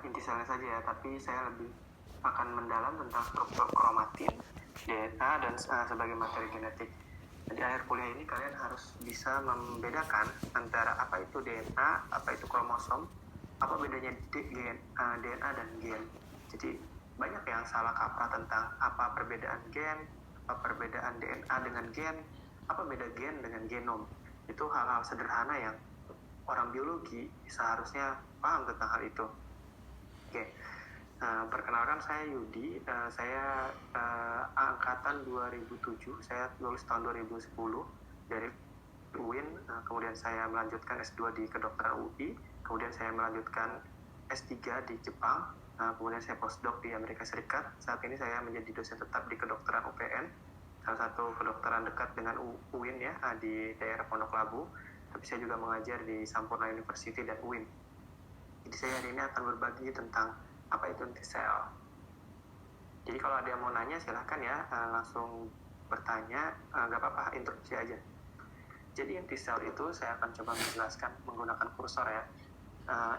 inti selnya saja ya, tapi saya lebih akan mendalam tentang struktur kromatin, DNA, dan sebagai materi genetik. Di akhir kuliah ini kalian harus bisa membedakan antara apa itu DNA, apa itu kromosom, apa bedanya DNA dan gen. Jadi banyak yang salah kaprah tentang apa perbedaan gen, apa perbedaan DNA dengan gen, apa beda gen dengan genom. Itu hal-hal sederhana yang orang biologi seharusnya paham tentang hal itu. Oke, perkenalkan saya Yudi, saya angkatan 2007, saya lulus tahun 2010 dari UIN, kemudian saya melanjutkan S2 di kedokteran UI, kemudian saya melanjutkan S3 di Jepang, kemudian saya postdoc di Amerika Serikat. Saat ini saya menjadi dosen tetap di kedokteran UPN, salah satu kedokteran dekat dengan UIN ya, di daerah Pondok Labu, tapi saya juga mengajar di Sampurna University dan UIN. Jadi saya hari ini akan berbagi tentang apa itu inti sel. Jadi kalau ada yang mau nanya silahkan ya, langsung bertanya, nggak apa-apa, introduksi aja. Jadi inti sel itu saya akan coba menjelaskan menggunakan kursor ya.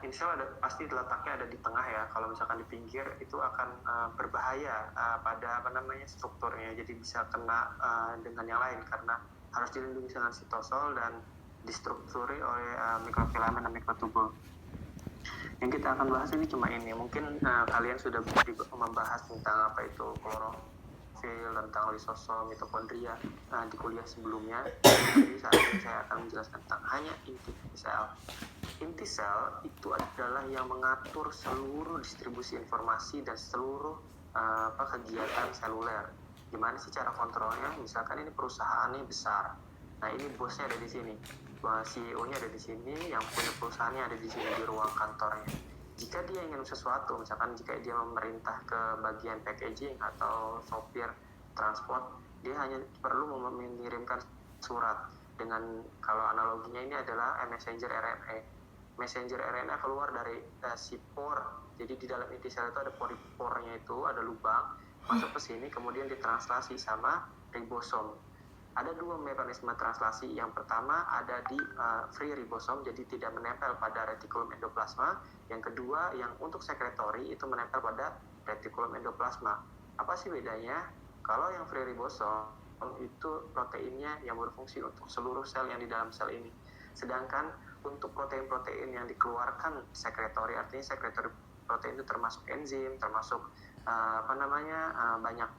Inti sel pasti letaknya ada di tengah ya. Kalau misalkan di pinggir itu akan berbahaya pada strukturnya. Jadi bisa kena dengan yang lain karena harus dilindungi dengan sitosol dan distrukturi oleh mikrofilamen dan mikrotubul. Yang kita akan bahas ini cuma ini. Mungkin kalian sudah membahas tentang apa itu klorofil, tentang lisosom, mitokondria di kuliah sebelumnya. Jadi saat ini saya akan menjelaskan tentang hanya inti sel. Inti sel itu adalah yang mengatur seluruh distribusi informasi dan seluruh kegiatan seluler. Gimana sih cara kontrolnya? Misalkan ini perusahaannya besar. Nah, ini bosnya ada di sini. CEO-nya ada di sini, yang punya perusahaannya ada di sini di ruang kantornya. Jika dia ingin sesuatu, misalkan jika dia memerintah ke bagian packaging atau sopir transport, dia hanya perlu mengirimkan surat. Dengan kalau analoginya ini adalah messenger RNA. Messenger RNA keluar dari si pore. Jadi di dalam inti sel itu ada pornya itu, ada lubang, masuk ke sini, kemudian ditranslasi sama ribosom. Ada dua mekanisme translasi. Yang pertama ada di free ribosom, jadi tidak menempel pada retikulum endoplasma. Yang kedua, yang untuk sekretori itu menempel pada retikulum endoplasma. Apa sih bedanya? Kalau yang free ribosom itu proteinnya yang berfungsi untuk seluruh sel yang di dalam sel ini. Sedangkan untuk protein-protein yang dikeluarkan sekretori, artinya sekretori protein itu termasuk enzim, termasuk banyak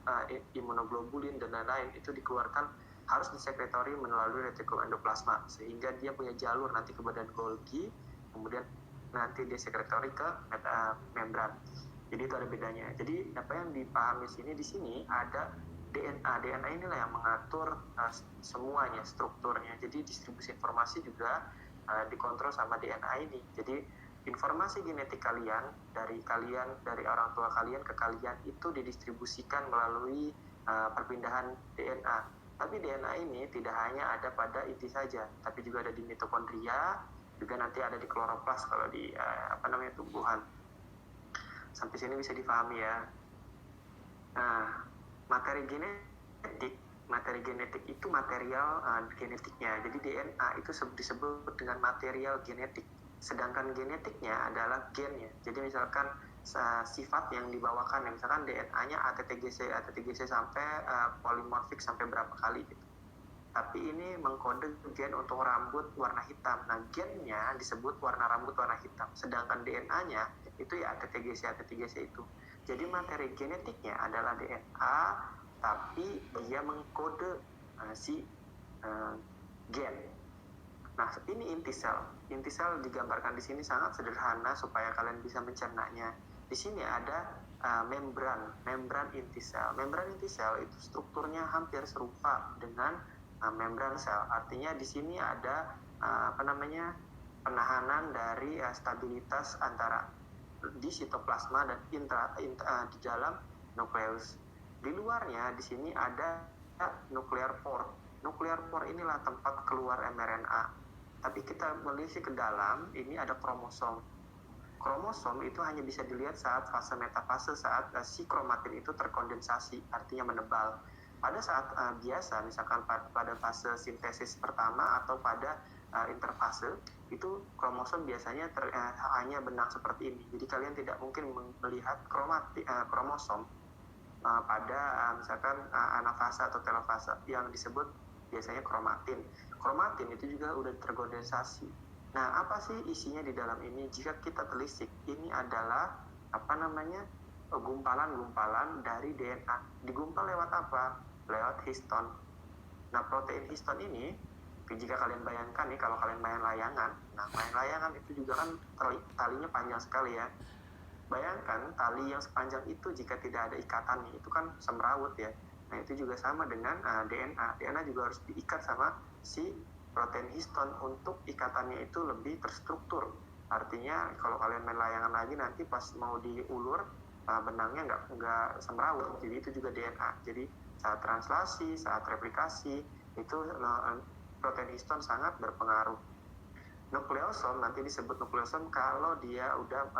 imunoglobulin dan lain-lain, itu dikeluarkan harus disekretori melalui retikulum endoplasma, sehingga dia punya jalur nanti ke badan Golgi, kemudian nanti dia sekretori ke membran. Jadi itu ada bedanya. Jadi apa yang dipahami di sini ada DNA. DNA inilah yang mengatur semuanya, strukturnya. Jadi distribusi informasi juga dikontrol sama DNA ini. Jadi informasi genetik kalian dari orang tua kalian ke kalian itu didistribusikan melalui perpindahan DNA. Tapi DNA ini tidak hanya ada pada inti saja, tapi juga ada di mitokondria, juga nanti ada di kloroplas kalau di tumbuhan. Sampai sini bisa dipahami ya. Nah, materi genetik itu material genetiknya. Jadi DNA itu disebut dengan material genetik. Sedangkan genetiknya adalah gennya. Jadi misalkan sifat yang dibawakan, misalkan DNA-nya ATTGC sampai polimorfik sampai berapa kali gitu. Tapi ini mengkode gen untuk rambut warna hitam. Nah, gennya disebut warna rambut warna hitam. Sedangkan DNA-nya itu ya ATTGC itu. Jadi materi genetiknya adalah DNA, tapi dia mengkode gen. Nah, ini inti sel. Inti sel digambarkan di sini sangat sederhana supaya kalian bisa mencernanya. Di sini ada membran inti sel. Membran inti sel itu strukturnya hampir serupa dengan membran sel. Artinya di sini ada penahanan dari stabilitas antara di sitoplasma dan di dalam nukleus. Di luarnya di sini ada nuclear pore. Nuclear pore inilah tempat keluar mRNA. Tapi kita melihat ke dalam, ini ada kromosom. Kromosom itu hanya bisa dilihat saat fase metafase, saat si kromatin itu terkondensasi, artinya menebal. Pada saat biasa, misalkan pada fase sintesis pertama atau pada interfase, itu kromosom biasanya hanya benang seperti ini. Jadi kalian tidak mungkin melihat kromosom pada misalkan anafasa atau telofasa yang disebut biasanya kromatin. Kromatin itu juga udah terkondensasi. Nah, apa sih isinya di dalam ini? Jika kita telisik, ini adalah gumpalan-gumpalan dari DNA. Digumpal lewat apa? Lewat histon. Nah, protein histon ini, jika kalian bayangkan nih, kalau kalian main layangan, main layangan itu juga kan talinya panjang sekali ya. Bayangkan tali yang sepanjang itu jika tidak ada ikatannya, itu kan semrawut ya. Nah, itu juga sama dengan DNA. DNA juga harus diikat sama si protein histon untuk ikatannya itu lebih terstruktur. Artinya kalau kalian main layangan lagi nanti pas mau diulur, benangnya nggak semrawut. Jadi itu juga DNA. Jadi saat translasi, saat replikasi, itu protein histon sangat berpengaruh. Nukleosom nanti disebut nukleosom kalau dia udah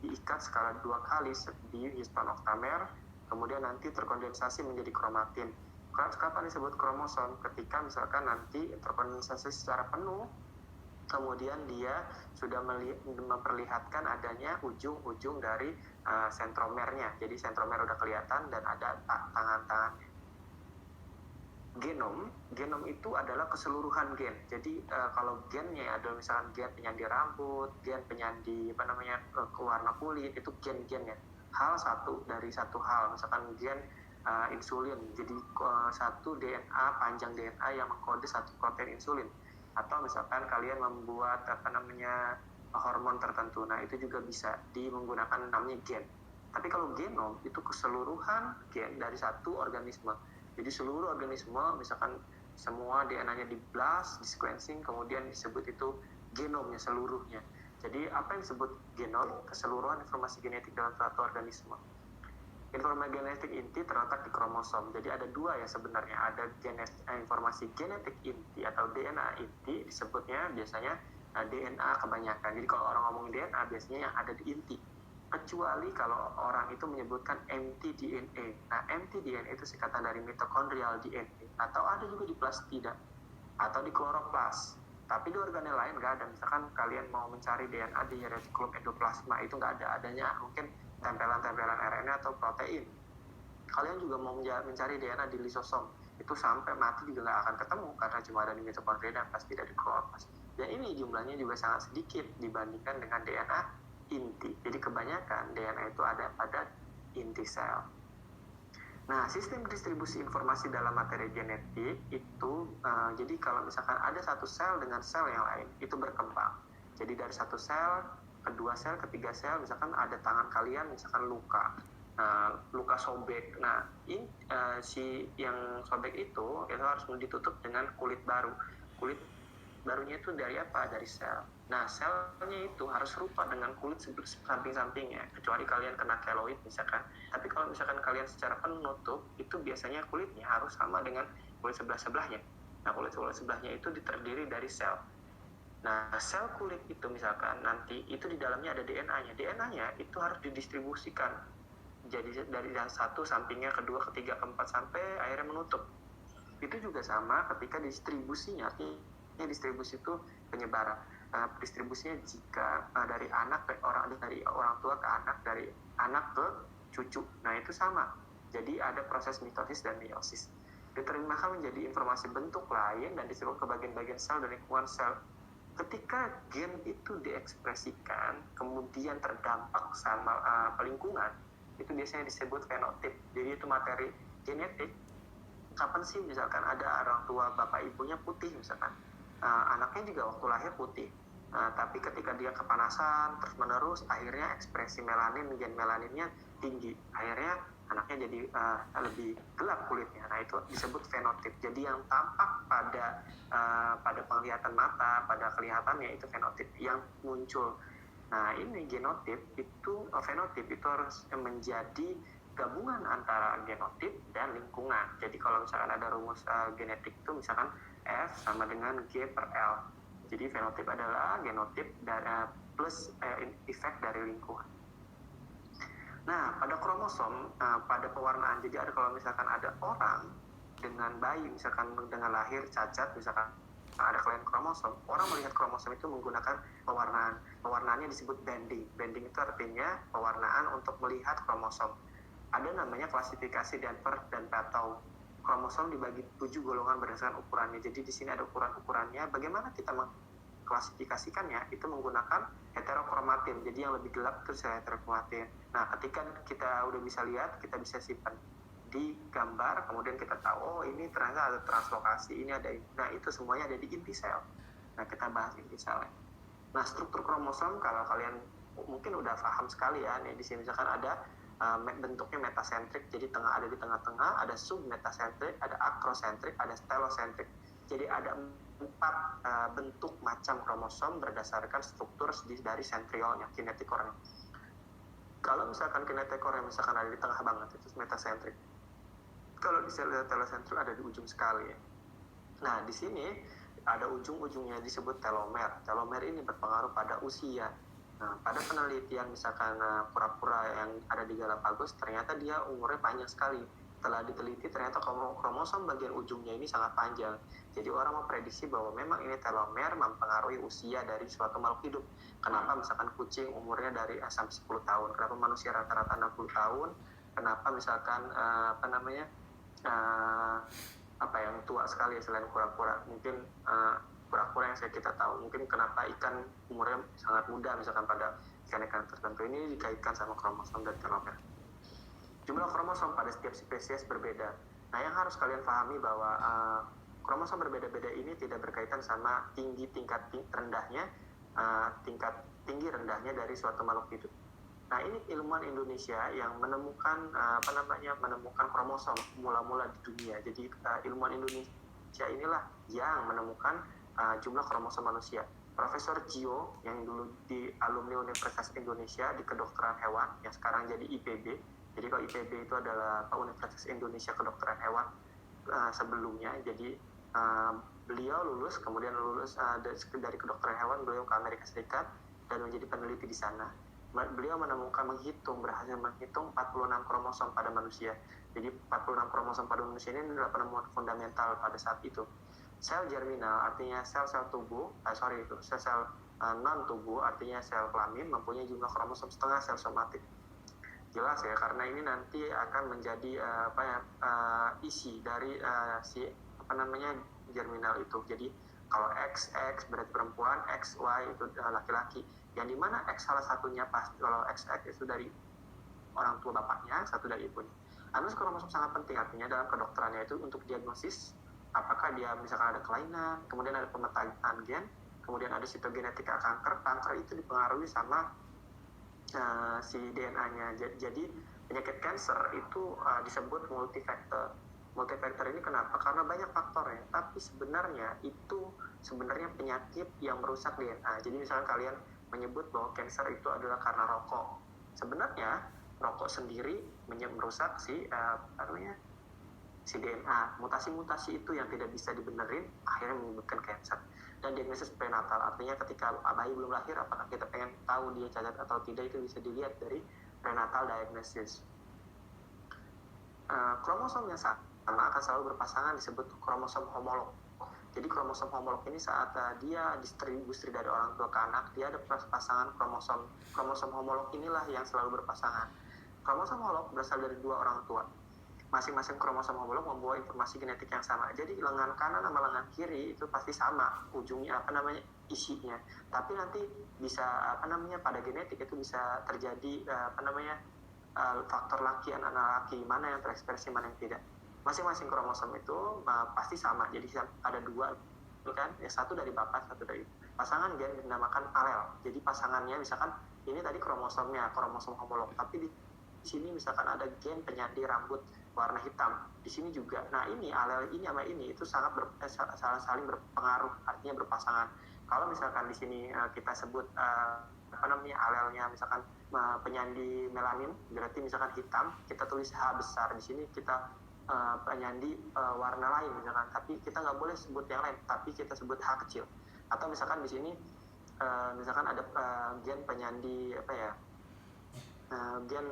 diikat skala 2 kali di histon oktamer, kemudian nanti terkondensasi menjadi kromatin. Kapan disebut kromosom? Ketika misalkan nanti terkondensasi secara penuh, kemudian dia sudah memperlihatkan adanya ujung-ujung dari sentromernya. Jadi sentromer udah kelihatan dan ada tangan-tangannya. Genom itu adalah keseluruhan gen. Jadi kalau gennya ada misalkan gen penyandi rambut, gen penyandi warna kulit, itu gen-gennya. Dari satu hal, misalkan gen insulin. Jadi satu DNA, panjang DNA yang mengkode satu protein insulin. Atau misalkan kalian membuat hormon tertentu. Nah, itu juga bisa menggunakan namanya gen. Tapi kalau genom itu keseluruhan gen dari satu organisme. Jadi seluruh organisme, misalkan semua DNA-nya di-blast, di-sequencing, kemudian disebut itu genomnya seluruhnya. Jadi apa yang disebut genom? Keseluruhan informasi genetik dalam suatu organisme. Informasi genetik inti terletak di kromosom. Jadi ada dua ya sebenarnya. Ada informasi genetik inti atau DNA inti, disebutnya biasanya DNA kebanyakan. Jadi kalau orang ngomongin DNA, biasanya yang ada di inti. Kecuali kalau orang itu menyebutkan mtDNA. Nah, mtDNA itu singkatan dari mitochondrial DNA, atau ada juga di plastida atau di kloroplas. Tapi di organel lain nggak ada. Misalkan kalian mau mencari DNA di retikulum endoplasma, itu nggak ada. Adanya mungkin tempelan-tempelan RNA atau protein. Kalian juga mau mencari DNA di lisosom, itu sampai mati juga nggak akan ketemu karena cuma ada di mitokondria dan plastida di kloroplas. Dan ini jumlahnya juga sangat sedikit dibandingkan dengan DNA inti. Jadi kebanyakan DNA itu ada pada inti sel. Nah, sistem distribusi informasi dalam materi genetik itu jadi kalau misalkan ada satu sel dengan sel yang lain, itu berkembang. Jadi dari satu sel, kedua sel, ketiga sel, misalkan ada tangan kalian misalkan luka sobek. Nah, si yang sobek itu harus ditutup dengan kulit baru. Kulit barunya itu dari apa? Dari sel. Nah, selnya itu harus serupa dengan kulit samping-sampingnya, kecuali kalian kena keloid misalkan. Tapi kalau misalkan kalian secara penutup, itu biasanya kulitnya harus sama dengan kulit sebelah-sebelahnya. Nah, kulit sebelahnya itu terdiri dari sel. Nah, sel kulit itu misalkan nanti itu di dalamnya ada DNA-nya. DNA-nya itu harus didistribusikan. Jadi dari satu sampingnya, kedua, ketiga, keempat, sampai akhirnya menutup. Itu juga sama ketika distribusinya. Distribusi itu penyebaran. Distribusinya jika dari orang tua ke anak, dari anak ke cucu. Nah, itu sama. Jadi ada proses mitosis dan meiosis. Diterjemahkan menjadi informasi bentuk lain dan disebar ke bagian-bagian sel dan lingkungan sel. Ketika gen itu diekspresikan, kemudian terdampak sama lingkungan, itu biasanya disebut fenotip. Jadi itu materi genetik. Kapan sih misalkan ada orang tua bapak ibunya putih misalkan, anaknya juga waktu lahir putih, tapi ketika dia kepanasan terus menerus, akhirnya ekspresi gen melaninnya tinggi, akhirnya anaknya jadi lebih gelap kulitnya. Nah, itu disebut fenotip. Jadi yang tampak pada penglihatan mata, pada kelihatannya itu fenotip yang muncul. Nah, ini fenotip itu harus menjadi gabungan antara genotip dan lingkungan. Jadi kalau misalkan ada rumus genetik itu misalkan F sama dengan G per L. Jadi fenotip adalah genotip dan plus efek dari lingkungan. Nah, pada kromosom, pada pewarnaan, jadi ada kalau misalkan ada orang dengan bayi, misalkan dengan lahir cacat, misalkan ada kelainan kromosom, orang melihat kromosom itu menggunakan pewarnaan. Pewarnaannya disebut banding. Banding itu artinya pewarnaan untuk melihat kromosom. Ada namanya klasifikasi Danver dan Plateau. Kromosom dibagi 7 golongan berdasarkan ukurannya. Jadi di sini ada ukuran-ukurannya. Bagaimana kita mengklasifikasikannya? Itu menggunakan heterokromatin. Jadi yang lebih gelap itu heterokromatin. Nah, ketika kita udah bisa lihat, kita bisa simpan di gambar, kemudian kita tahu, oh ini ternyata ada translokasi, ini ada ini. Nah, itu semuanya ada di inti sel. Nah, kita bahas inti selnya. Nah, struktur kromosom kalau kalian mungkin udah paham sekali ya, nih di sini misalkan ada bentuknya metasentrik, jadi ada di tengah-tengah, ada submetasentrik, ada akrosentrik, ada stelosentrik. Jadi ada 4 bentuk macam kromosom berdasarkan struktur dari sentriolnya, kinetokornya. Kalau misalkan kinetokornya misalkan ada di tengah banget, itu metasentrik. Kalau di sel telosentrik ada di ujung sekali ya. Nah, di sini ada ujung-ujungnya disebut telomer. Telomer ini berpengaruh pada usia. Nah, pada penelitian misalkan kura-kura yang ada di Galapagos, ternyata dia umurnya panjang sekali. Setelah diteliti, ternyata kromosom bagian ujungnya ini sangat panjang. Jadi orang memprediksi bahwa memang ini telomer mempengaruhi usia dari suatu makhluk hidup. Kenapa misalkan kucing umurnya dari sampai 10 tahun? Kenapa manusia rata-rata 60 tahun? Kenapa misalkan yang tua sekali selain kura-kura, mungkin kura-kura yang kita tahu, mungkin kenapa ikan umurnya sangat muda misalkan pada ikan-ikan tertentu, ini dikaitkan sama kromosom dan telomer. Jumlah kromosom pada setiap spesies berbeda. Nah, yang harus kalian pahami bahwa kromosom berbeda-beda ini tidak berkaitan sama tingkat rendahnya dari suatu makhluk hidup. Nah, ini ilmuwan Indonesia yang menemukan menemukan kromosom mula-mula di dunia. Jadi ilmuwan Indonesia inilah yang menemukan jumlah kromosom manusia. Profesor Gio yang dulu di alumni Universitas Indonesia di Kedokteran Hewan, yang sekarang jadi IPB. Jadi kalau IPB itu adalah Universitas Indonesia Kedokteran Hewan sebelumnya. Jadi beliau lulus dari Kedokteran Hewan, beliau ke Amerika Serikat dan menjadi peneliti di sana. Beliau berhasil menghitung 46 kromosom pada manusia. Jadi 46 kromosom pada manusia ini adalah penemuan fundamental pada saat itu. Sel germinal artinya sel-sel tubuh, sel-sel non tubuh artinya sel kelamin mempunyai jumlah kromosom setengah sel somatik. Jelas ya, karena ini nanti akan menjadi isi dari germinal itu. Jadi kalau XX berarti perempuan, XY itu laki-laki. Yang dimana X salah satunya pasti, kalau XX itu dari orang tua bapaknya, satu dari ibunya. Anus kromosom sangat penting, artinya dalam kedokterannya itu untuk diagnosis apakah dia misalkan ada kelainan, kemudian ada pemetaan gen, kemudian ada sitogenetika kanker. Kanker itu dipengaruhi sama si DNA-nya. Jadi penyakit kanker itu disebut multifaktor. Multifaktor ini kenapa? Karena banyak faktornya, tapi sebenarnya penyakit yang merusak DNA. Jadi misalkan kalian menyebut bahwa kanker itu adalah karena rokok. Sebenarnya rokok sendiri merusak si DNA. Mutasi-mutasi itu yang tidak bisa dibenerin akhirnya menyebabkan kanker. Dan diagnosis prenatal artinya ketika bayi belum lahir, apakah kita pengen tahu dia cacat atau tidak, itu bisa dilihat dari prenatal diagnosis. Kromosom yang sama akan selalu berpasangan disebut kromosom homolog. Jadi kromosom homolog ini saat dia distribusi dari orang tua ke anak, dia ada pasangan kromosom. Kromosom homolog inilah yang selalu berpasangan. Kromosom homolog berasal dari 2 orang tua. Masing-masing kromosom homolog membawa informasi genetik yang sama. Jadi lengan kanan sama lengan kiri itu pasti sama ujungnya isinya. Tapi nanti bisa pada genetik itu bisa terjadi faktor laki dan anak laki, mana yang terekspresi mana yang tidak. Masing-masing kromosom itu pasti sama. Jadi ada 2 kan, yang satu dari bapak, satu dari ibu. Pasangan gen dinamakan alel. Jadi pasangannya misalkan ini tadi kromosomnya, kromosom homolog, tapi di sini misalkan ada gen penyandi rambut warna hitam. Di sini juga. Nah, ini alel ini sama ini itu saling berpengaruh, artinya berpasangan. Kalau misalkan di sini kita sebut alelnya misalkan penyandi melanin, berarti misalkan hitam, kita tulis H besar. Di sini kita penyandi warna lain misalkan, tapi kita nggak boleh sebut yang lain, tapi kita sebut H kecil. Atau misalkan di sini misalkan ada gen penyandi gen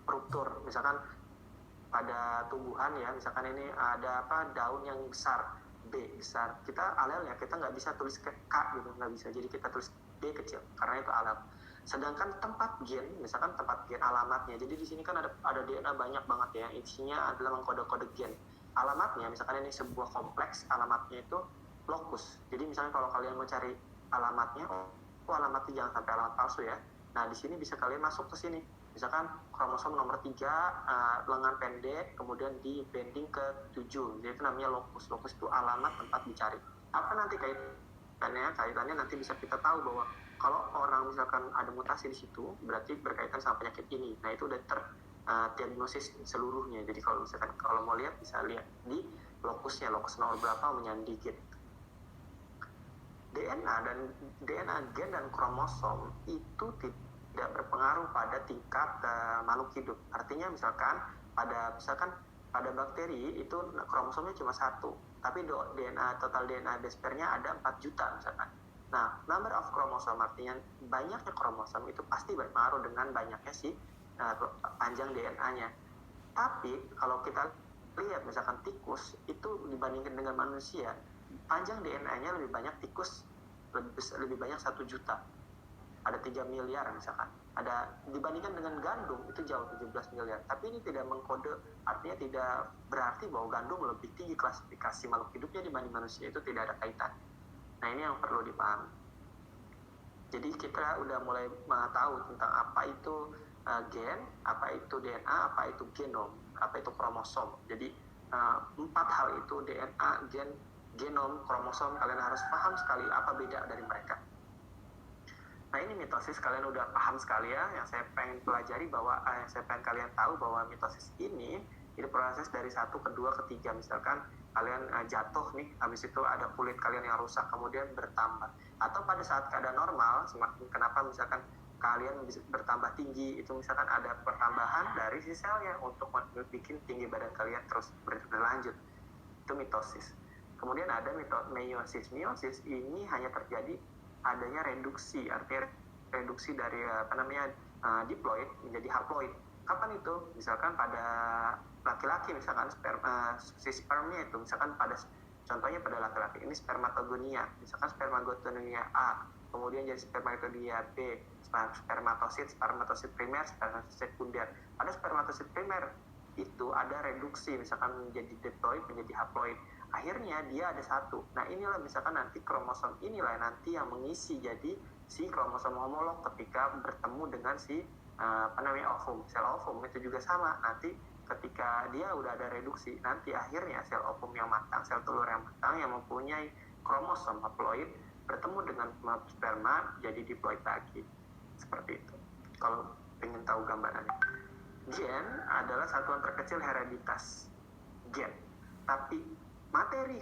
ruptur, misalkan pada tumbuhan ya, misalkan ini ada daun yang besar, B besar. Kita alelnya kita nggak bisa tulis K gitu, nggak bisa. Jadi kita tulis B kecil karena itu alel. Sedangkan tempat gen, misalkan tempat gen alamatnya. Jadi di sini kan ada DNA banyak banget ya. Isinya adalah mengkode-kode gen. Alamatnya, misalkan ini sebuah kompleks, alamatnya itu lokus. Jadi misalnya kalau kalian mau cari alamatnya, alamatnya jangan sampai alamat palsu ya. Nah di sini bisa kalian masuk ke sini. Misalkan kromosom nomor 3 lengan pendek kemudian di bending ke 7, jadi itu namanya lokus. Lokus itu alamat tempat dicari. Apa nanti kaitannya nanti bisa kita tahu bahwa kalau orang misalkan ada mutasi di situ berarti berkaitan sama penyakit ini. Nah itu udah diagnosis seluruhnya. Jadi kalau misalkan kalau mau lihat bisa lihat di lokusnya, lokus nomor berapa menyandi gen. DNA gen dan kromosom itu tidak berpengaruh pada tingkat makhluk hidup. Artinya misalkan pada bakteri itu kromosomnya cuma 1, tapi total DNA base pair-nya ada 4 juta misalkan. Nah, number of kromosom artinya banyaknya kromosom itu pasti berpengaruh dengan banyaknya panjang DNA-nya. Tapi kalau kita lihat misalkan tikus itu dibandingkan dengan manusia, panjang DNA-nya lebih banyak tikus, lebih banyak 1 juta. Ada 3 miliar misalkan. Ada dibandingkan dengan gandum itu jauh 17 miliar. Tapi ini tidak mengkode, artinya tidak berarti bahwa gandum lebih tinggi klasifikasi makhluk hidupnya dibanding manusia, itu tidak ada kaitan. Nah ini yang perlu dipahami. Jadi kita udah mulai tahu tentang apa itu gen, apa itu DNA, apa itu genom, apa itu kromosom. Jadi 4 hal itu DNA, gen, genom, kromosom, kalian harus paham sekali apa beda dari mereka. Nah ini mitosis, kalian udah paham sekali ya. Yang saya pengen pelajari bahwa yang saya pengen kalian tahu bahwa mitosis ini proses dari 1 ke 2 ke 3. Misalkan kalian jatuh nih, habis itu ada kulit kalian yang rusak kemudian bertambah. Atau pada saat keadaan normal, semakin kenapa misalkan kalian bisa bertambah tinggi, itu misalkan ada pertambahan dari si selnya untuk bikin tinggi badan kalian terus berlanjut. Itu mitosis. Kemudian ada meiosis. Meiosis ini hanya terjadi adanya reduksi, artinya reduksi dari diploid menjadi haploid. Kapan itu? Misalkan pada laki-laki, misalkan si spermnya itu, misalkan contohnya pada laki-laki ini spermatogonia, misalkan spermatogonia A, kemudian jadi spermatogonia B, spermatosit primer, spermatosit sekunder. Pada spermatosit primer itu ada reduksi, misalkan menjadi diploid menjadi haploid. Akhirnya dia ada 1. Nah inilah misalkan nanti kromosom inilah nanti yang mengisi jadi si kromosom homolog ketika bertemu dengan si ovum. Sel ovum itu juga sama, nanti ketika dia udah ada reduksi, nanti akhirnya sel ovum yang matang, sel telur yang matang yang mempunyai kromosom haploid bertemu dengan sperma jadi diploid lagi. Seperti itu kalau ingin tahu gambarannya. Gen adalah satuan terkecil hereditas gen, tapi materi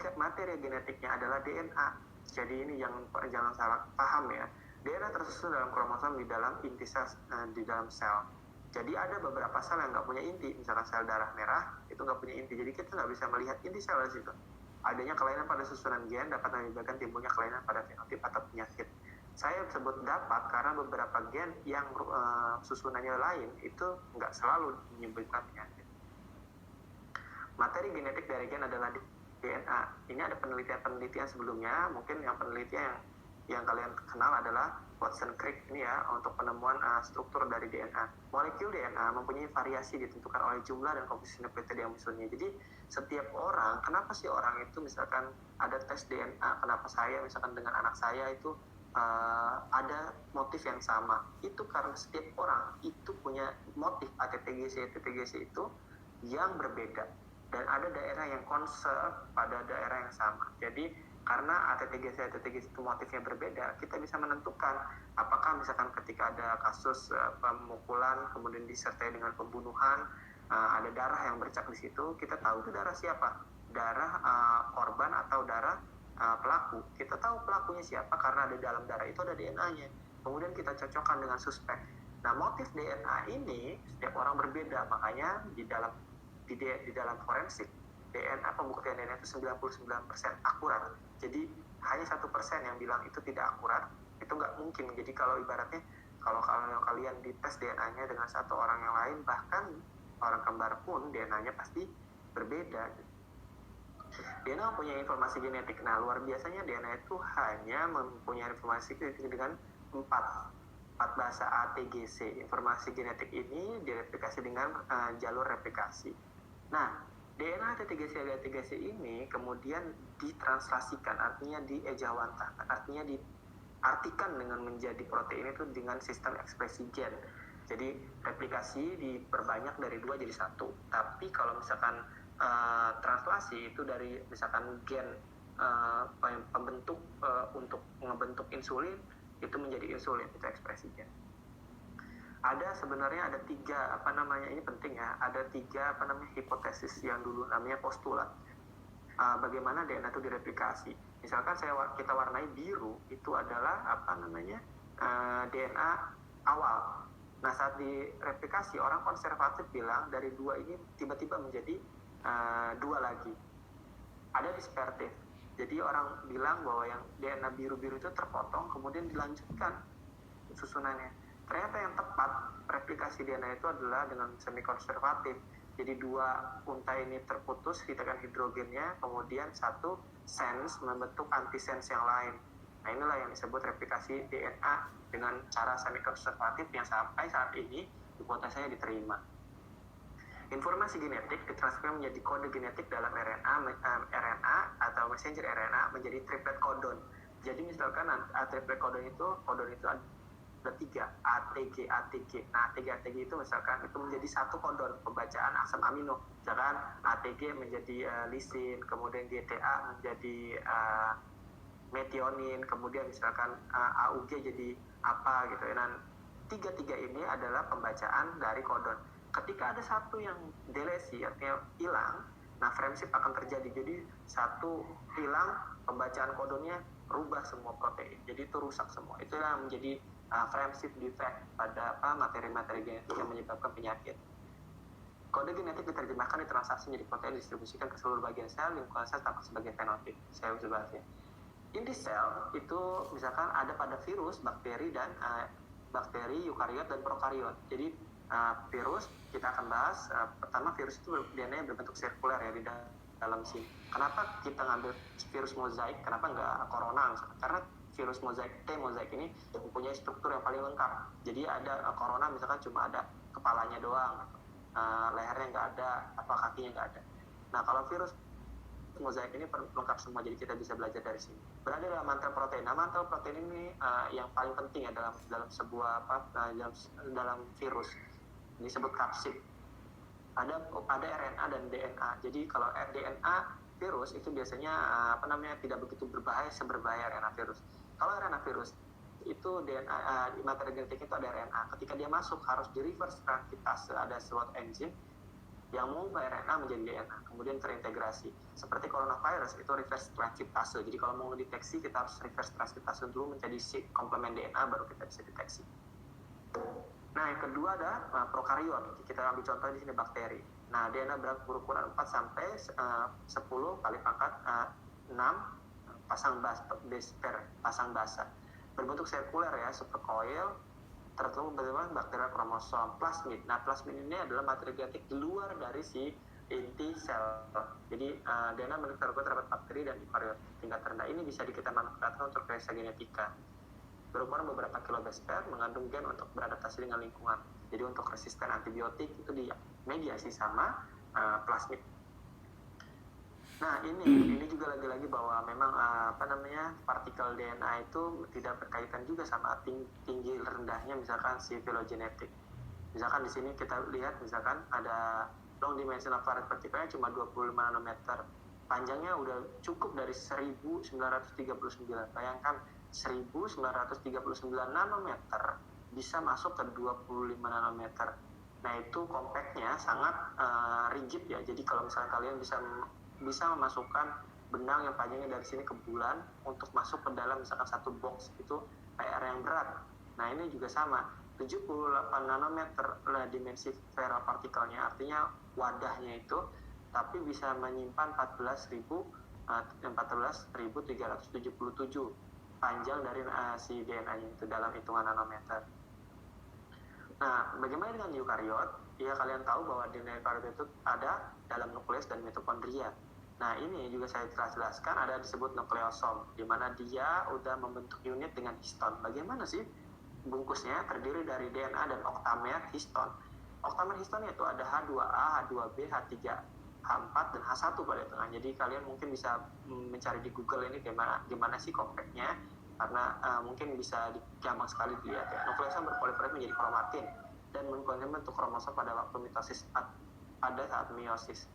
genetiknya adalah DNA. Jadi ini jangan salah paham ya. DNA tersusun dalam kromosom di dalam inti sel, di dalam sel. Jadi ada beberapa sel yang nggak punya inti, misalkan sel darah merah itu nggak punya inti. Jadi kita nggak bisa melihat inti sel di situ. Adanya kelainan pada susunan gen dapat menyebabkan timbulnya kelainan pada fenotip atau penyakit. Saya sebut dapat karena beberapa gen yang susunannya lain itu nggak selalu menyebabkan penyakit. Materi genetik dari gen adalah DNA. Ini ada penelitian sebelumnya, mungkin yang penelitian yang kalian kenal adalah Watson-Crick ini ya, untuk penemuan struktur dari DNA. Molekul DNA mempunyai variasi ditentukan oleh jumlah dan komposisi nukleotida yang disusunnya. Jadi setiap orang, kenapa sih orang itu misalkan ada tes DNA, kenapa saya misalkan dengan anak saya itu ada motif yang sama? Itu karena setiap orang itu punya motif ATTGC itu yang berbeda. Dan ada daerah yang konserv pada daerah yang sama. Jadi karena ATTGC itu motifnya berbeda, kita bisa menentukan apakah misalkan ketika ada kasus pemukulan kemudian disertai dengan pembunuhan, ada darah yang bercak di situ, kita tahu itu darah siapa, darah korban atau darah pelaku. Kita tahu pelakunya siapa karena ada dalam darah itu ada DNA-nya. Kemudian kita cocokkan dengan suspek. Nah motif DNA ini setiap orang berbeda, makanya di dalam forensik DNA, pembuktian DNA itu 99% akurat. Jadi hanya 1% yang bilang itu tidak akurat, itu nggak mungkin. Jadi kalau ibaratnya kalau kalian dites DNA-nya dengan satu orang yang lain, bahkan orang kembar pun DNA-nya pasti berbeda. DNA mempunyai informasi genetik. Nah, luar biasanya DNA itu hanya mempunyai informasi genetik dengan 4 bahasa ATGC. Informasi genetik ini direplikasi dengan jalur replikasi. Nah, DNA ATGC ini kemudian ditranslasikan, artinya diejawantahkan, artinya diartikan dengan menjadi protein itu dengan sistem ekspresi gen. Jadi replikasi diperbanyak dari 2 jadi 1. Tapi kalau misalkan translasi itu dari misalkan gen pembentuk untuk membentuk insulin itu menjadi insulin, itu ekspresi gen. Sebenarnya ada 3 ini penting ya, ada 3 hipotesis yang dulu namanya postulat. Bagaimana DNA itu direplikasi. Misalkan kita warnai biru, itu adalah DNA awal. Nah, saat direplikasi, orang konservatif bilang dari 2 ini tiba-tiba menjadi 2 lagi. Ada dispertif. Jadi orang bilang bahwa yang DNA biru-biru itu terpotong, kemudian dilanjutkan susunannya. Ternyata yang tepat replikasi DNA itu adalah dengan semi konservatif. Jadi 2 untai ini terputus, ditekan hidrogennya, kemudian 1 sense membentuk antisense yang lain. Nah, inilah yang disebut replikasi DNA dengan cara semi konservatif yang sampai saat ini hipotesanya diterima. Informasi genetik ditransfer menjadi kode genetik dalam RNA atau messenger RNA menjadi triplet codon. Jadi misalkan triplet codon itu ada 3, ATG. Nah, ATG itu misalkan itu menjadi 1 codon pembacaan asam amino. Misalkan ATG menjadi lisin, kemudian GTA menjadi metionin, kemudian misalkan AUG jadi apa gitu ya. Dan 3 ini adalah pembacaan dari kodon. Ketika ada 1 yang delesi, artinya hilang, nah frameshift akan terjadi. Jadi 1 hilang, pembacaan kodonnya rubah semua protein. Jadi itu rusak semua. Itulah yang menjadi frameshift defect pada materi-materi genetik yang menyebabkan penyakit. Kode genetik diterjemahkan di transaksi menjadi protein distribusikan ke seluruh bagian sel, lingkungan sel tampak sebagai fenotip. Saya bisa bahasnya. Inti sel itu misalkan ada pada virus, bakteri, dan bakteri, eukariot, dan prokariot. Jadi virus kita akan bahas. Pertama, virus itu DNA berbentuk sirkuler ya di dalam sini. Kenapa kita ngambil virus mozaik? Kenapa nggak corona? Karena virus mozaik ini mempunyai struktur yang paling lengkap. Jadi ada corona misalkan cuma ada kepalanya doang, lehernya nggak ada, kakinya nggak ada. Nah, kalau virus mozaik ini lengkap semua, jadi kita bisa belajar dari sini. Berada dalam mantel protein. Nah, mantel protein ini yang paling penting ya dalam sebuah dalam virus. Ini disebut kapsid. Ada RNA dan DNA. Jadi kalau DNA virus itu biasanya tidak begitu seberbahaya RNA virus. Kalau RNA virus itu DNA di materi genetik itu ada RNA. Ketika dia masuk harus di reverse transkriptase, ada slot enzim yang mengubah RNA menjadi DNA, kemudian terintegrasi. Seperti coronavirus itu reverse transkriptase. Jadi kalau mau deteksi kita harus reverse transkriptase dulu menjadi komplement DNA baru kita bisa deteksi. Nah, yang kedua ada prokariot. Kita ambil contoh di sini bakteri. Nah, DNA berukuran 4 sampai 10 kali pangkat 6 pasang basa. Berbentuk sirkuler ya, supercoil, tertutup bagaimana bakteri kromosom plasmid. Nah, plasmid ini adalah materi genetik di luar dari si inti sel. Jadi DNA terdapat terdapat bakteri dan eukariot. Tingkat rendah ini bisa kita manfaatkan untuk rekayasa genetika. Berukuran beberapa kilobase per, mengandung gen untuk beradaptasi dengan lingkungan. Jadi untuk resisten antibiotik itu dimediasi sama plasmid. Nah, ini juga lagi-lagi bahwa memang partikel DNA itu tidak berkaitan juga sama tinggi rendahnya misalkan si filogenetik. Misalkan di sini kita lihat misalkan ada long dimensional varet partikelnya cuma 25 nanometer. Panjangnya udah cukup dari 1939. Bayangkan 1939 nanometer bisa masuk ke 25 nanometer. Nah, itu compactnya sangat rigid ya. Jadi kalau misalnya kalian bisa memasukkan benang yang panjangnya dari sini ke bulan untuk masuk ke dalam misalkan 1 box, itu PR yang berat. Nah, ini juga sama, 78 nanometer dimensi ferropartikelnya, artinya wadahnya itu, tapi bisa menyimpan 14.377 panjang dari si DNA-nya itu dalam hitungan nanometer. Nah, bagaimana dengan eukariot? Ya, kalian tahu bahwa DNA eukariot itu ada dalam nukleus dan mitokondria. Nah, ini juga saya jelaskan ada disebut nukleosom, di mana dia udah membentuk unit dengan histon. Bagaimana sih bungkusnya? Terdiri dari DNA dan oktamer histon. Oktamer histon itu ada H2A, H2B, H3, H4, dan H1 pada tengah. Jadi kalian mungkin bisa mencari di Google ini gimana sih kompleknya, karena mungkin bisa gampang sekali dilihat ya. Nukleosom berpolimeris menjadi kromatin dan membentuk kromosom pada waktu mitosis pada saat meiosis.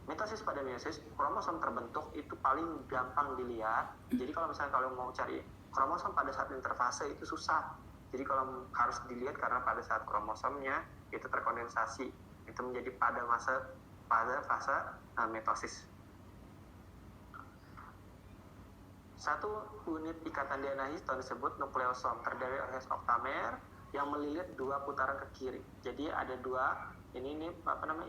Mitosis pada meiosis, kromosom terbentuk itu paling gampang dilihat. Jadi kalau misalnya kalau mau cari kromosom pada saat interfase itu susah. Jadi kalau harus dilihat karena pada saat kromosomnya itu terkondensasi, itu menjadi pada fase mitosis. Satu unit ikatan DNA histon disebut nukleosom, terdiri dari oktamer yang melilit dua putaran ke kiri. Jadi ada dua ini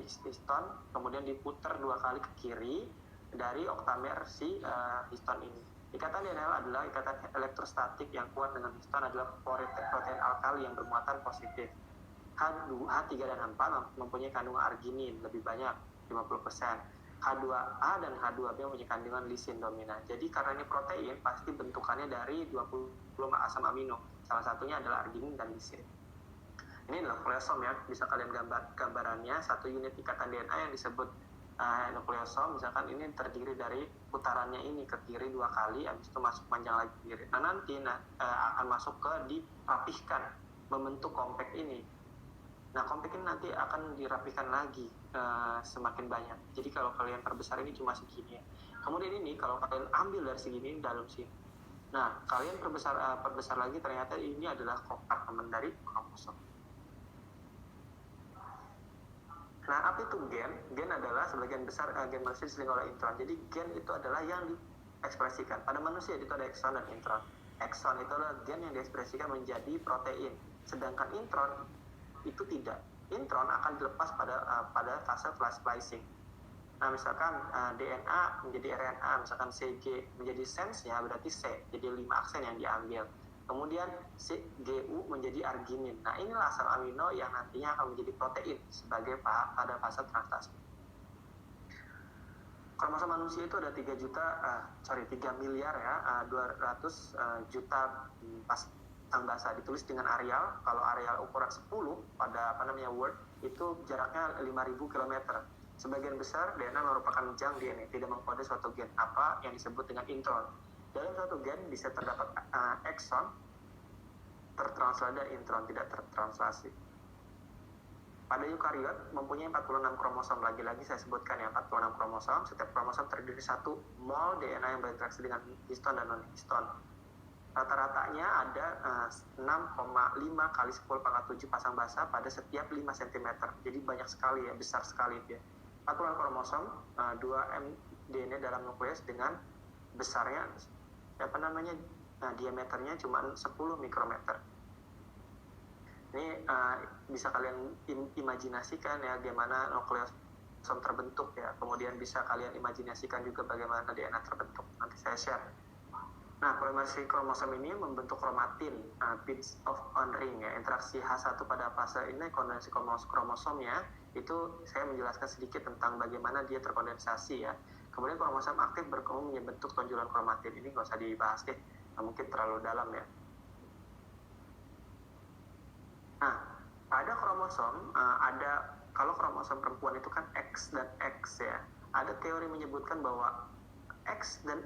histon, kemudian diputar dua kali ke kiri dari oktamer si histon ini. Ikatan DNA adalah ikatan elektrostatik yang kuat dengan histon adalah protein alkali yang bermuatan positif. H3 dan H4 mempunyai kandungan arginin lebih banyak 50%. H2A dan H2B mempunyai kandungan lisin dominan. Jadi karena ini protein, pasti bentukannya dari 20 asam amino. Salah satunya adalah arginin dan lisin. Ini adalah nukleosom ya, bisa kalian gambarannya. Satu unit ikatan DNA yang disebut nukleosom, misalkan ini terdiri dari putarannya ini ke kiri dua kali, habis itu masuk panjang lagi ke kiri. Nah nanti akan masuk ke dirapihkan, membentuk kompleks ini. Nah kompleks ini nanti akan dirapihkan lagi semakin banyak. Jadi kalau kalian perbesar ini cuma segini ya. Kemudian ini kalau kalian ambil dari segini dalam sini. Nah kalian perbesar lagi, ternyata ini adalah kompartemen dari kromosom. Nah, apa itu gen? Gen adalah sebagian besar gen manusia diselingi oleh intron. Jadi gen itu adalah yang diekspresikan. Pada manusia itu ada ekson dan intron. Ekson itu adalah gen yang diekspresikan menjadi protein. Sedangkan intron itu tidak. Intron akan dilepas pada fase flash splicing. Nah, misalkan DNA menjadi RNA, misalkan CG menjadi sense-nya berarti C. Jadi 5 aksen yang diambil. Kemudian GU menjadi arginin. Nah, inilah asam amino yang nantinya akan menjadi protein sebagai pada fase translasi. Kromosom manusia itu ada 3 miliar ya, 200 juta pasang basa, ditulis dengan areal. Kalau areal ukuran 10 pada Word itu jaraknya 5.000 km. Sebagian besar DNA merupakan junk DNA, tidak mengkode suatu gen apa yang disebut dengan intron. Dalam suatu gen bisa terdapat ekson tertranslasi dan intron tidak tertranslasi. Pada eukariot mempunyai 46 kromosom. Lagi-lagi saya sebutkan ya, 46 kromosom. Setiap kromosom terdiri satu mol DNA yang berinteraksi dengan histon dan non-histon. Rata-ratanya ada 6,5 kali 10⁻⁷ pasang basa pada setiap 5 cm. Jadi banyak sekali ya, besar sekali dia. 46 kromosom, 2 mDNA dalam nukleus dengan besarnya diameternya cuma 10 mikrometer. Ini bisa kalian imajinasikan ya bagaimana nukleosom terbentuk ya. Kemudian bisa kalian imajinasikan juga bagaimana DNA terbentuk. Nanti saya share. Nah, polimerasi kromosom ini membentuk kromatin, bits of on ring ya. Interaksi H1 pada fase ini kondensasi kromosomnya itu saya menjelaskan sedikit tentang bagaimana dia terkondensasi ya. Kemudian kromosom aktif berkembang membentuk tonjolan kromatin. Ini nggak usah dibahas deh, mungkin terlalu dalam ya. Nah, pada kromosom kalau kromosom perempuan itu kan X dan X ya. Ada teori menyebutkan bahwa X dan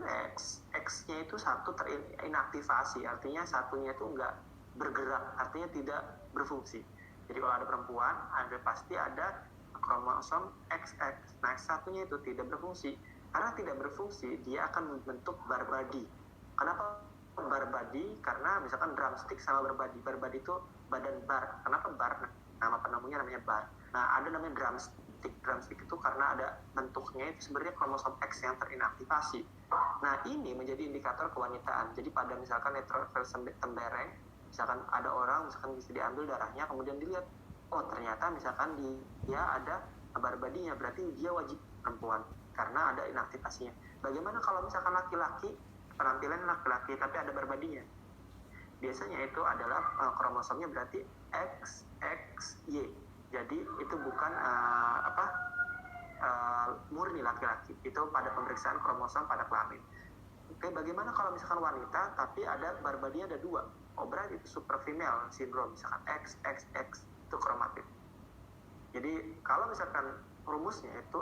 X-nya itu satu terinaktivasi, artinya satunya itu nggak bergerak, artinya tidak berfungsi. Jadi kalau ada perempuan, pasti ada kromosom XX. Nah, satunya itu tidak berfungsi. Karena tidak berfungsi, dia akan membentuk bar body. Kenapa bar body? Karena misalkan drumstick sama bar body. Bar body itu badan bar. Kenapa bar? Nama penemunya namanya bar. Nah, ada namanya drumstick. Drumstick itu karena ada bentuknya itu sebenarnya kromosom X yang terinaktivasi. Nah, ini menjadi indikator kewanitaan. Jadi pada misalkan neutrophil tembereng, misalkan ada orang misalkan bisa diambil darahnya, kemudian dilihat, oh ternyata misalkan dia ada bar body-nya, berarti dia wajib perempuan karena ada inaktivasinya. Bagaimana kalau misalkan laki-laki, penampilan laki-laki tapi ada bar body-nya? Biasanya itu adalah kromosomnya berarti XXY. Jadi itu bukan murni laki-laki, itu pada pemeriksaan kromosom pada kelamin. Oke, bagaimana kalau misalkan wanita tapi ada barbadinya ada 2? Oh, berarti itu super female syndrome, misalkan XXX itu kromatid. Jadi kalau misalkan rumusnya itu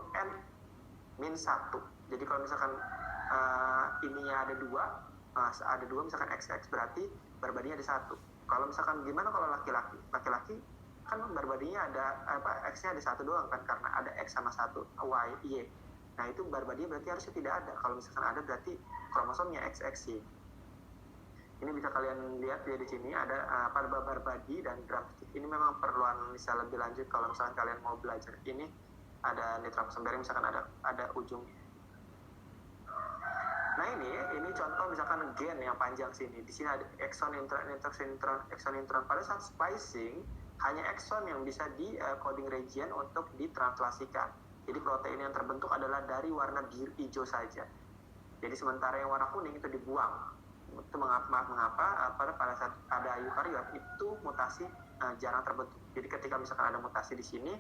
N-1. Jadi kalau misalkan ininya ada 2 misalkan XX berarti barbadinya ada 1. Kalau misalkan gimana kalau laki-laki? Laki-laki kan barbadinya ada X-nya ada 1 doang kan, karena ada X sama 1 Y, Y. Nah itu barbadinya berarti harusnya tidak ada. Kalau misalkan ada berarti kromosomnya XXY. Ini bisa kalian lihat ya, di sini ada barbadi dan drumstick. Ini memang perluan bisa lebih lanjut kalau misalkan kalian mau belajar ini. Ada nitrosom bearing misalkan ada ujung. Nah ini contoh misalkan gen yang panjang sini. Di sini ada exon, intron. Pada saat splicing hanya exon yang bisa di coding region untuk ditranslasikan. Jadi protein yang terbentuk adalah dari warna biru hijau saja. Jadi sementara yang warna kuning itu dibuang. Itu mengapa pada saat ada eukariot itu mutasi jarang terbentuk. Jadi ketika misalkan ada mutasi di sini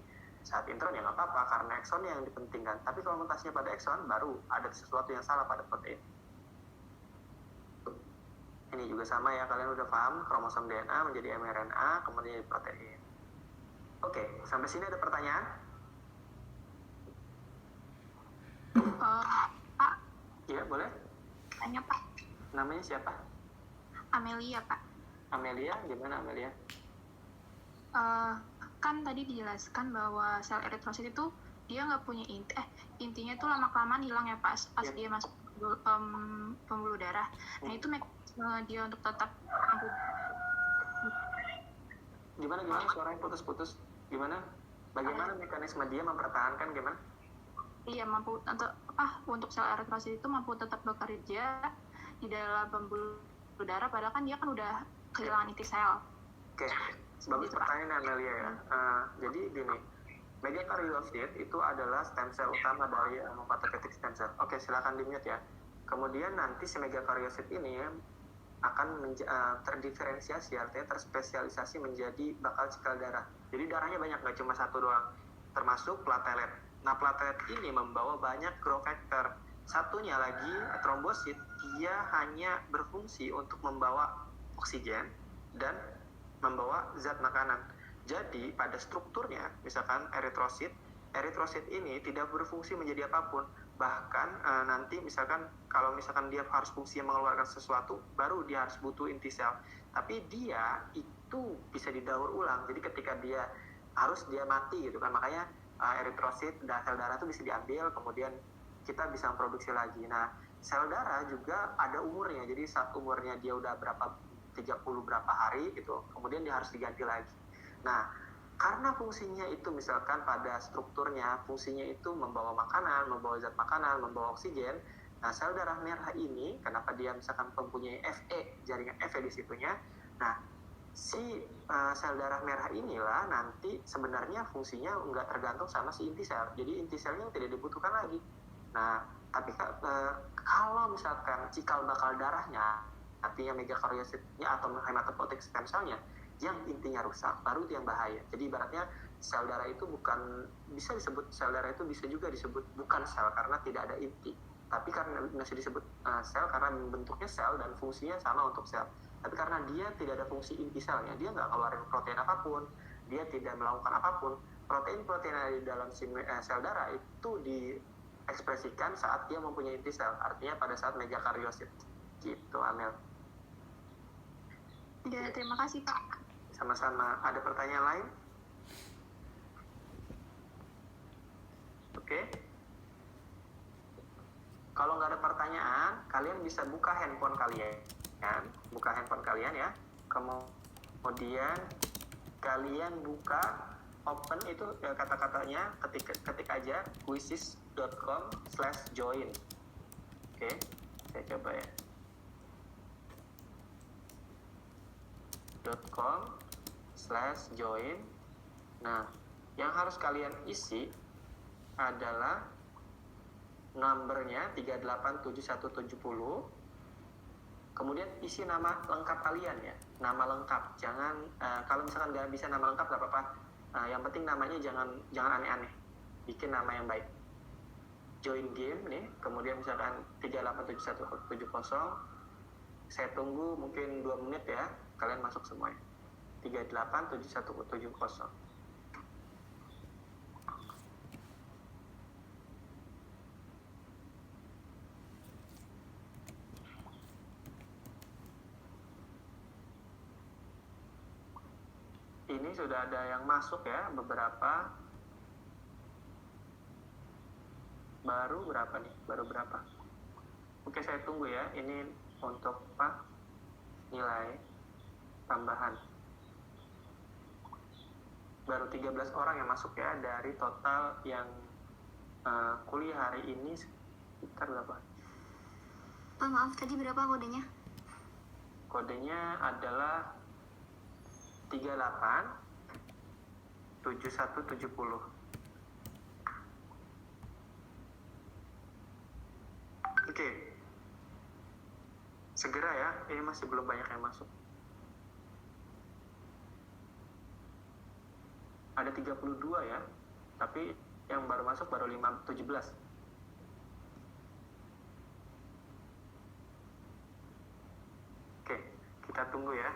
saat intron ya nggak apa-apa karena exon yang dipentingkan. Tapi kalau mutasinya pada exon baru ada sesuatu yang salah pada protein. Ini juga sama ya, kalian udah paham kromosom DNA menjadi mRNA kemudian jadi protein. Oke, sampai sini ada pertanyaan? Pak. Iya, boleh. Tanya, Pak. Namanya siapa? Amelia, Pak. Amelia, gimana Amelia? Kan tadi dijelaskan bahwa sel eritrosit itu dia nggak punya intinya itu lama-kelamaan hilang ya, Pak, pas dia masuk pembuluh darah. Nah, itu mekanisme dia untuk tetap mampu. Gimana suaranya putus-putus? Gimana? Bagaimana mekanisme dia mempertahankan gimana? Iya, mampu untuk sel eritrosit itu mampu tetap bekerja di dalam pembuluh darah, padahal kan dia kan udah kehilangan inti sel. Oke, bagus pertanyaan Amelia ya. Jadi gini, megakaryosit itu adalah stem cell utama dari hematopoietic stem cell. Oke, silakan di-mute ya. Kemudian nanti si megakaryosit ini akan terdiferensiasi, artinya terspesialisasi menjadi bakal cikal darah. Jadi darahnya banyak, nggak cuma 1 doang, termasuk platelet. Nah, platelet ini membawa banyak growth factor. Satunya lagi, trombosit, dia hanya berfungsi untuk membawa oksigen dan membawa zat makanan. Jadi, pada strukturnya, misalkan eritrosit ini tidak berfungsi menjadi apapun. Bahkan nanti misalkan kalau misalkan dia harus fungsi mengeluarkan sesuatu, baru dia harus butuh inti sel. Tapi dia itu bisa didaur ulang. Jadi ketika dia mati gitu kan, makanya eritrosit dan sel darah itu bisa diambil, kemudian kita bisa memproduksi lagi. Nah, sel darah juga ada umurnya. Jadi saat umurnya dia udah 30 berapa hari gitu, kemudian dia harus diganti lagi. Nah, karena fungsinya itu misalkan pada strukturnya, fungsinya itu membawa makanan, membawa zat makanan, membawa oksigen. Nah, sel darah merah ini, kenapa dia misalkan mempunyai Fe, jaringan Fe di situnya. Nah, si sel darah merah inilah nanti sebenarnya fungsinya nggak tergantung sama si inti sel. Jadi inti selnya tidak dibutuhkan lagi. Nah, tapi kalau misalkan cikal bakal darahnya, artinya megakaryositnya atau hematopoietic stem cell-nya yang intinya rusak, baru itu yang bahaya. Jadi ibaratnya sel darah itu bisa disebut sel darah itu bisa juga disebut bukan sel karena tidak ada inti. Tapi karena masih disebut sel karena bentuknya sel dan fungsinya sama untuk sel. Tapi karena dia tidak ada fungsi inti selnya, dia nggak ngeluarin protein apapun, dia tidak melakukan apapun. Protein-protein yang ada di dalam sel darah itu diekspresikan saat dia mempunyai inti sel, artinya pada saat megakaryosit. Gitu, Amel. Ya, terima kasih, Pak. Sama-sama. Ada pertanyaan lain? Oke. Kalau nggak ada pertanyaan, kalian bisa buka handphone kalian. Ya. Kemudian kalian buka open itu kata-katanya ketik aja quizzes.com/join. Oke, saya coba ya. .com/join. Nah, yang harus kalian isi adalah nomornya 387170. Kemudian isi nama lengkap kalian ya, nama lengkap. Jangan kalau misalkan nggak bisa nama lengkap nggak apa-apa. Yang penting namanya jangan aneh-aneh. Bikin nama yang baik. join game nih, kemudian misalkan 387170, saya tunggu mungkin 2 menit ya, kalian masuk semuanya. 387170. Ini sudah ada yang masuk ya, beberapa. Baru berapa nih? Baru berapa? Oke, saya tunggu ya. Ini untuk apa? Nilai tambahan. Baru 13 orang yang masuk ya, dari total yang kuliah hari ini sekitar berapa? Pak, maaf, tadi berapa kodenya? Kodenya adalah 387170. Oke. Segera ya, ini masih belum banyak yang masuk. Ada 32 ya, tapi yang baru masuk baru 17. Oke, kita tunggu ya.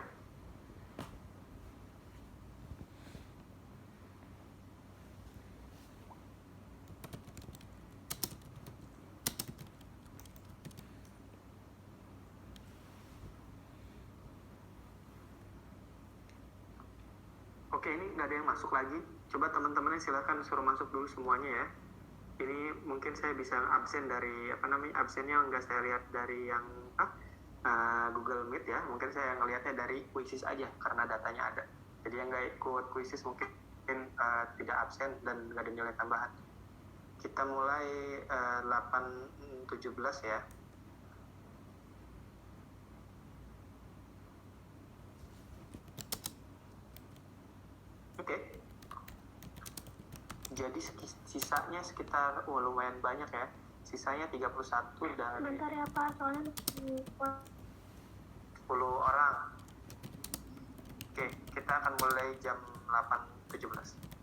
Oke, ini nggak ada yang masuk lagi. Coba teman-temannya silakan suruh masuk dulu semuanya ya. Ini mungkin saya bisa absen dari absennya nggak saya lihat dari yang Google Meet ya. Mungkin saya ngelihatnya dari Quizzes aja karena datanya ada. Jadi yang nggak ikut Quizzes mungkin tidak absen dan nggak ada nilai tambahan. Kita mulai 8.17 ya. Oke. Jadi sisanya sekitar lumayan banyak ya. Sisanya 31 dari Bentar ya Pak, soalnya 10 orang. Oke, kita akan mulai jam 8.17.